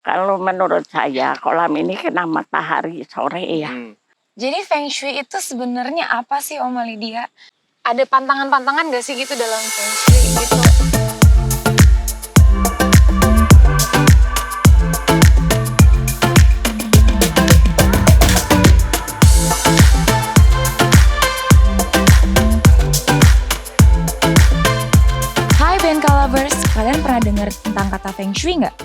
Kalau menurut saya kolam ini kena matahari sore ya. Jadi Feng Shui itu sebenarnya apa sih Oma Lydia? Ada pantangan-pantangan gak sih gitu dalam Feng Shui gitu? Hai BNK Lovers, kalian pernah dengar tentang kata Feng Shui nggak?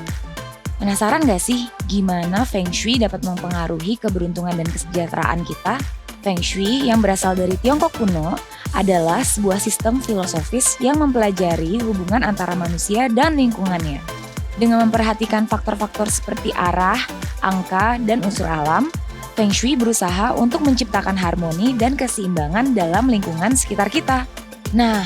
Penasaran gak sih gimana Feng Shui dapat mempengaruhi keberuntungan dan kesejahteraan kita? Feng Shui yang berasal dari Tiongkok kuno adalah sebuah sistem filosofis yang mempelajari hubungan antara manusia dan lingkungannya. Dengan memperhatikan faktor-faktor seperti arah, angka, dan unsur alam, Feng Shui berusaha untuk menciptakan harmoni dan keseimbangan dalam lingkungan sekitar kita. Nah,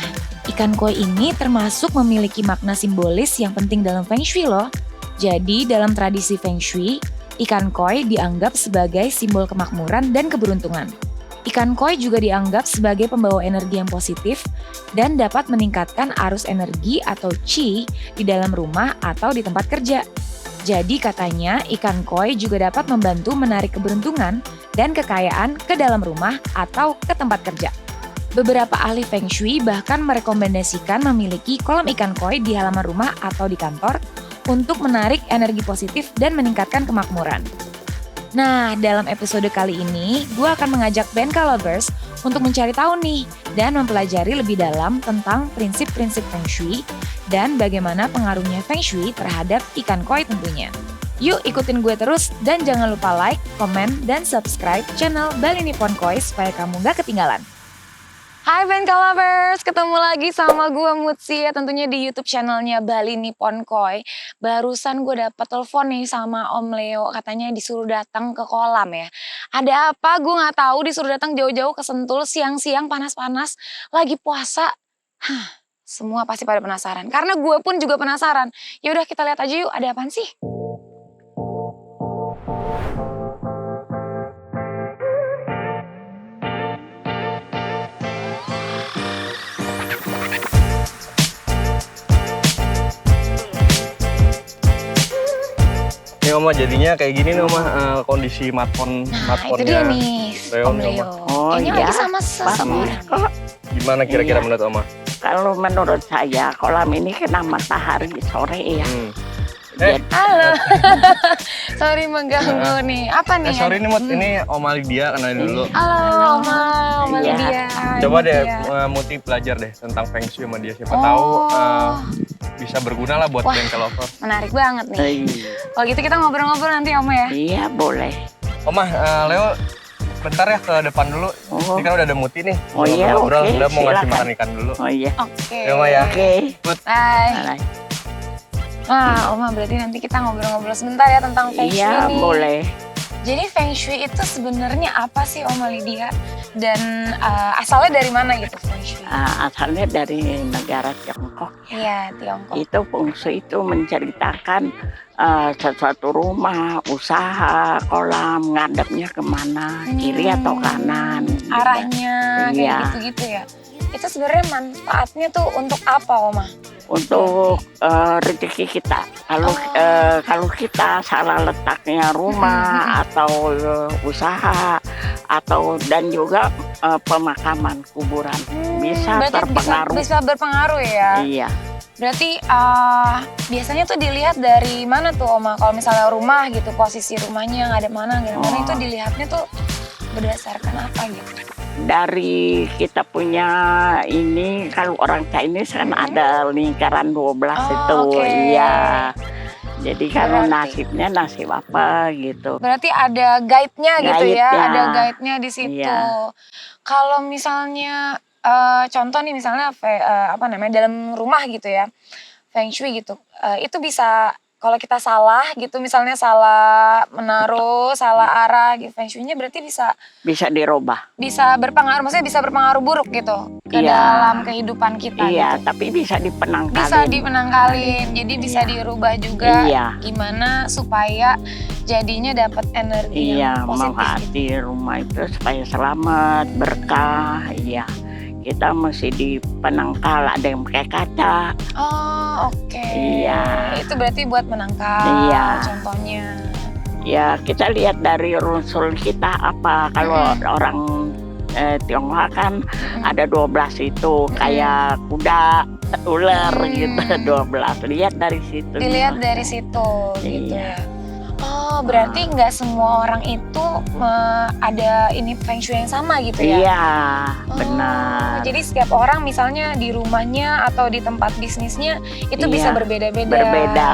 ikan koi ini termasuk memiliki makna simbolis yang penting dalam Feng Shui loh. Jadi dalam tradisi Feng Shui, ikan koi dianggap sebagai simbol kemakmuran dan keberuntungan. Ikan koi juga dianggap sebagai pembawa energi yang positif dan dapat meningkatkan arus energi atau qi di dalam rumah atau di tempat kerja. Jadi katanya ikan koi juga dapat membantu menarik keberuntungan dan kekayaan ke dalam rumah atau ke tempat kerja. Beberapa ahli Feng Shui bahkan merekomendasikan memiliki kolam ikan koi di halaman rumah atau di kantor untuk menarik energi positif dan meningkatkan kemakmuran. Nah, dalam episode kali ini, gue akan mengajak BNK Lovers untuk mencari tahu nih dan mempelajari lebih dalam tentang prinsip-prinsip Feng Shui dan bagaimana pengaruhnya Feng Shui terhadap ikan koi tentunya. Yuk ikutin gue terus dan jangan lupa like, komen, dan subscribe channel Bali Nippon Koi supaya kamu gak ketinggalan. Hai BNK Lovers, ketemu lagi sama gue Mutsi ya tentunya di YouTube channelnya Bali Nippon Koi. Barusan gue dapet telepon nih sama Om Leo, katanya disuruh datang ke kolam ya. Ada apa? Gue nggak tahu disuruh datang jauh-jauh ke Sentul siang-siang panas-panas, lagi puasa. Semua pasti pada penasaran, karena gue pun juga penasaran. Yaudah kita lihat aja yuk, ada apaan sih? Ini Oma jadinya kayak gini nih Oma, kondisi matponnya. Itu dia nih, Om Leo. Oh Kayaknya iya, lagi sama seseorang. kok. Gimana kira-kira Iya. menurut Oma? Kalau menurut saya kolam ini kena matahari sore ya. Halo, sorry mengganggu nih. Apa nih? Sorry nih Mut, ini Oma Lydia, kenalin dulu. Halo, Oma Iya. Lydia. Coba deh Lydia. Muti belajar deh tentang Feng Shui sama dia. Siapa Oh. tahu bisa berguna lah buat Wah. BNK Lover. Menarik banget nih. Iya. Kalau gitu kita ngobrol-ngobrol nanti Oma ya. Iya boleh. Oma, Leo bentar ya ke depan dulu. Oh, Ini kan udah ada Muti nih. Oh iya, Ngobrol, oke, udah mau ngasih silakan. makan ikan dulu. oh iya. Oke. Ya, Oma ya. Oke. Hai. Alright. Wah, Oma berarti nanti kita ngobrol-ngobrol sebentar ya tentang Feng Shui Iya nih. boleh. Jadi Feng Shui itu sebenarnya apa sih Oma Lydia? Dan asalnya dari mana gitu Feng Shui? Asalnya dari negara Tiongkok. Iya, Tiongkok. Itu fungsi itu menceritakan sesuatu rumah, usaha, kolam, ngadepnya kemana, kiri atau kanan. gitu. Arahnya kayak Iya. gitu-gitu ya. Itu sebenarnya manfaatnya tuh untuk apa, Oma? Untuk rezeki kita. Kalau kita salah letaknya rumah atau usaha atau dan juga pemakaman kuburan bisa Berarti terpengaruh. bisa berpengaruh ya. Iya. Berarti biasanya tuh dilihat dari mana tuh, Oma? Kalau misalnya rumah gitu, posisi rumahnya nggak ada mana itu dilihatnya tuh berdasarkan apa gitu? Dari kita punya ini kalau orang Chinese kan ada lingkaran 12 itu. oke. Iya. Jadi kalau Berarti. nasibnya nasib apa gitu. Berarti ada guide-nya gitu ya, Guide-nya. ada guide-nya di situ. Iya. Kalau misalnya contoh nih misalnya dalam rumah gitu ya, Feng Shui gitu, itu bisa kalau kita salah gitu, misalnya salah menaruh, salah arah gitu, Feng Shui-nya berarti bisa Bisa berpengaruh. maksudnya bisa berpengaruh buruk gitu ke Iya. dalam kehidupan kita Iya, gitu. tapi bisa dipenangkalin. Bisa dipenangkalin, jadi bisa dirubah juga Iya. gimana supaya jadinya dapat energi Iya, yang positif gitu. manfaati rumah itu supaya selamat, berkah. Iya. kita mesti di penangkal, ada yang pakai kaca. Oh, oke. Iya. Itu berarti buat menangkal Iya. contohnya. Ya kita lihat dari unsur kita apa. Kalau orang Tionghoa kan ada 12 itu, kayak kuda, ular gitu, 12. Lihat dari situ. Dilihat dari situ gitu Iya. ya. Oh, berarti nggak semua orang itu ada ini feng shui yang sama gitu ya? Iya, Oh, benar. jadi setiap orang misalnya di rumahnya atau di tempat bisnisnya itu Iya, bisa berbeda-beda. Berbeda.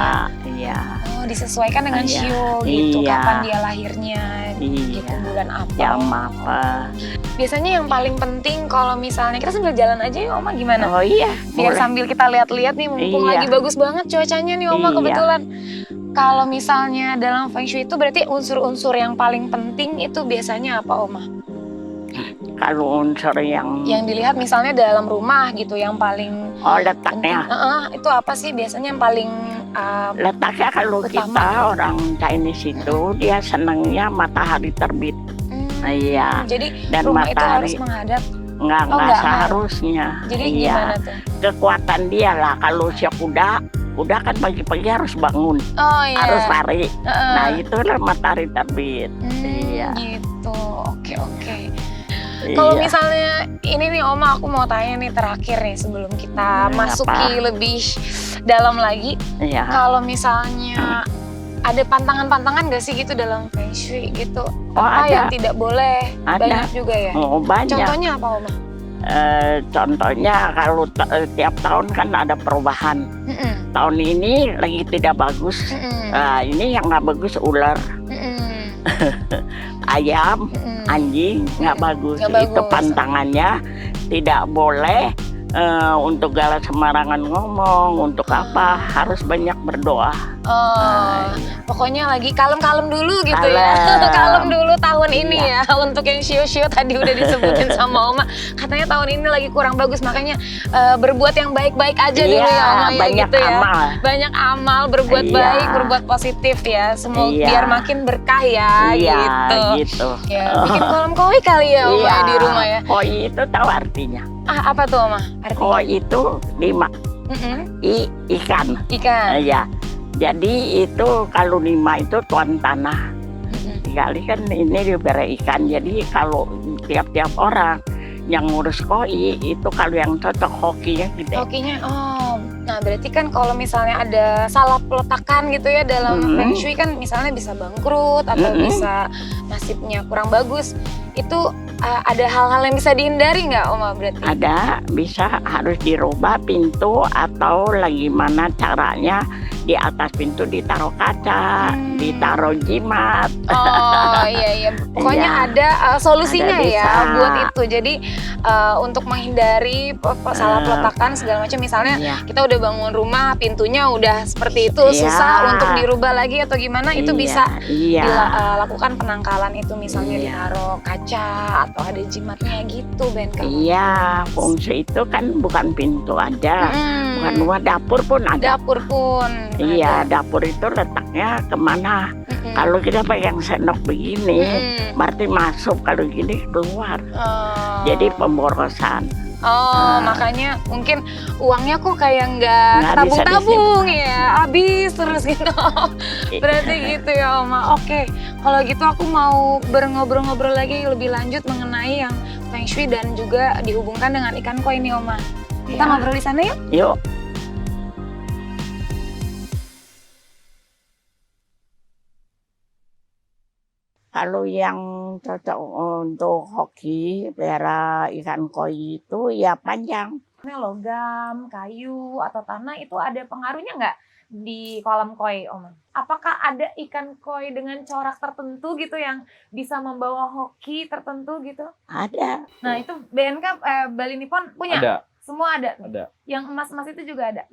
Iya. Oh, disesuaikan dengan Iya. shio gitu, Iya. kapan dia lahirnya, gitu, Iya. bulan apa. Jam apa? Biasanya yang paling penting kalau misalnya kita sambil jalan aja ya Oma, gimana? Oh iya, Biar boleh. sambil kita lihat-lihat nih, mumpung Iya. lagi bagus banget cuacanya nih Oma Iya. kebetulan. Kalau misalnya dalam feng shui itu berarti unsur-unsur yang paling penting itu biasanya apa Oma? Kalau unsur yang Yang dilihat misalnya dalam rumah gitu, yang paling penting. letaknya. Itu apa sih biasanya yang paling Letaknya kalau Utama. kita orang Chinese itu dia senangnya matahari terbit. Iya. Jadi Dan rumah itu harus matahari menghadap. enggak enggak seharusnya. Jadi Iya. gimana tuh? Kekuatan dia lah kalau si kuda kan pagi-pagi harus bangun, Oh iya. harus lari. Heeh. Nah, itulah matahari terbit. Iya. Gitu. Oke. Iya. Kalau misalnya ini nih Oma, aku mau tanya nih terakhir nih sebelum kita masuki lebih dalam lagi. Iya. Kalau misalnya ada pantangan-pantangan gak sih gitu dalam feng shui gitu? Oh, Apa ada. yang tidak boleh? Ada. Banyak juga ya? Oh, banyak. Contohnya apa Oma? Contohnya kalau tiap tahun kan ada perubahan. Mm-mm. Tahun ini lagi tidak bagus. Mm-mm. Nah, ini yang nggak bagus ular, Mm-mm. ayam, Mm-mm. anjing nggak bagus. Nggak Itu bagus. pantangannya tidak boleh untuk galak sembarangan ngomong. Untuk apa? Harus banyak berdoa. Oh, pokoknya lagi kalem-kalem dulu gitu ya. Kalem. Kalem dulu tahun ini Iya. ya. Untuk yang shio-shio tadi udah disebutin sama Oma. Katanya tahun ini lagi kurang bagus, makanya berbuat yang baik-baik aja dulu ya Oma ya, banyak gitu ya. amal. Banyak amal, berbuat Iya. baik, berbuat positif ya. Semoga Iya. biar makin berkah ya, Iya, gitu. gitu. Ya, bikin kolam koi kali ya Oma ya, di rumah ya. Koi itu tahu artinya. Apa tuh Oma? Artinya? Koi itu 5 Mm-mm. ikan. Ikan. Iya. Jadi itu kalau 5 itu tuan tanah. Mm-mm. Kali kan ini diberi ikan. Jadi kalau tiap-tiap orang yang ngurus koi itu kalau yang cocok hokinya gede. Hokinya, nah berarti kan kalau misalnya ada salah peletakan gitu ya dalam feng shui kan misalnya bisa bangkrut atau bisa nasibnya kurang bagus. Itu ada hal-hal yang bisa dihindari nggak Oma berarti? Ada, bisa harus dirubah pintu atau lagi mana caranya di atas pintu ditaruh kaca, ditaruh jimat. Oh iya, pokoknya Iya. ada solusinya Ada, ya bisa. buat itu. Jadi untuk menghindari salah peletakan segala macam, misalnya Iya. kita udah bangun rumah pintunya udah seperti itu, Iya. susah untuk dirubah lagi atau gimana, itu Iya, bisa iya. dilakukan penangkalan itu, misalnya Iya. ditaruh kaca atau ada jimatnya gitu Ben. Iya, fungsi itu kan bukan pintu aja, bukan rumah, dapur pun ada. Dapur pun Iya, ada. dapur itu letaknya kemana? Mm-mm. Kalau kita pegang sendok begini, Mm-mm. berarti masuk. Kalau gini keluar. Oh. Jadi pemborosan. Makanya mungkin uangnya kok kayak nggak Nggak bisa tabung-tabung ya, habis terus gitu. Berarti gitu ya Oma. Oke, kalau gitu aku mau ngobrol-ngobrol lagi lebih lanjut mengenai yang feng shui dan juga dihubungkan dengan ikan koi nih Oma. Kita Ya. ngobrol di sana yuk. Yuk. Kalau yang cocok untuk hoki pelihara ikan koi itu ya panjang. Logam, kayu, atau tanah itu ada pengaruhnya nggak di kolam koi Oma? Apakah ada ikan koi dengan corak tertentu gitu yang bisa membawa hoki tertentu gitu? Ada. Nah itu BNK Bali Nippon punya? Ada. Semua ada? Ada. Yang emas-emas itu juga ada?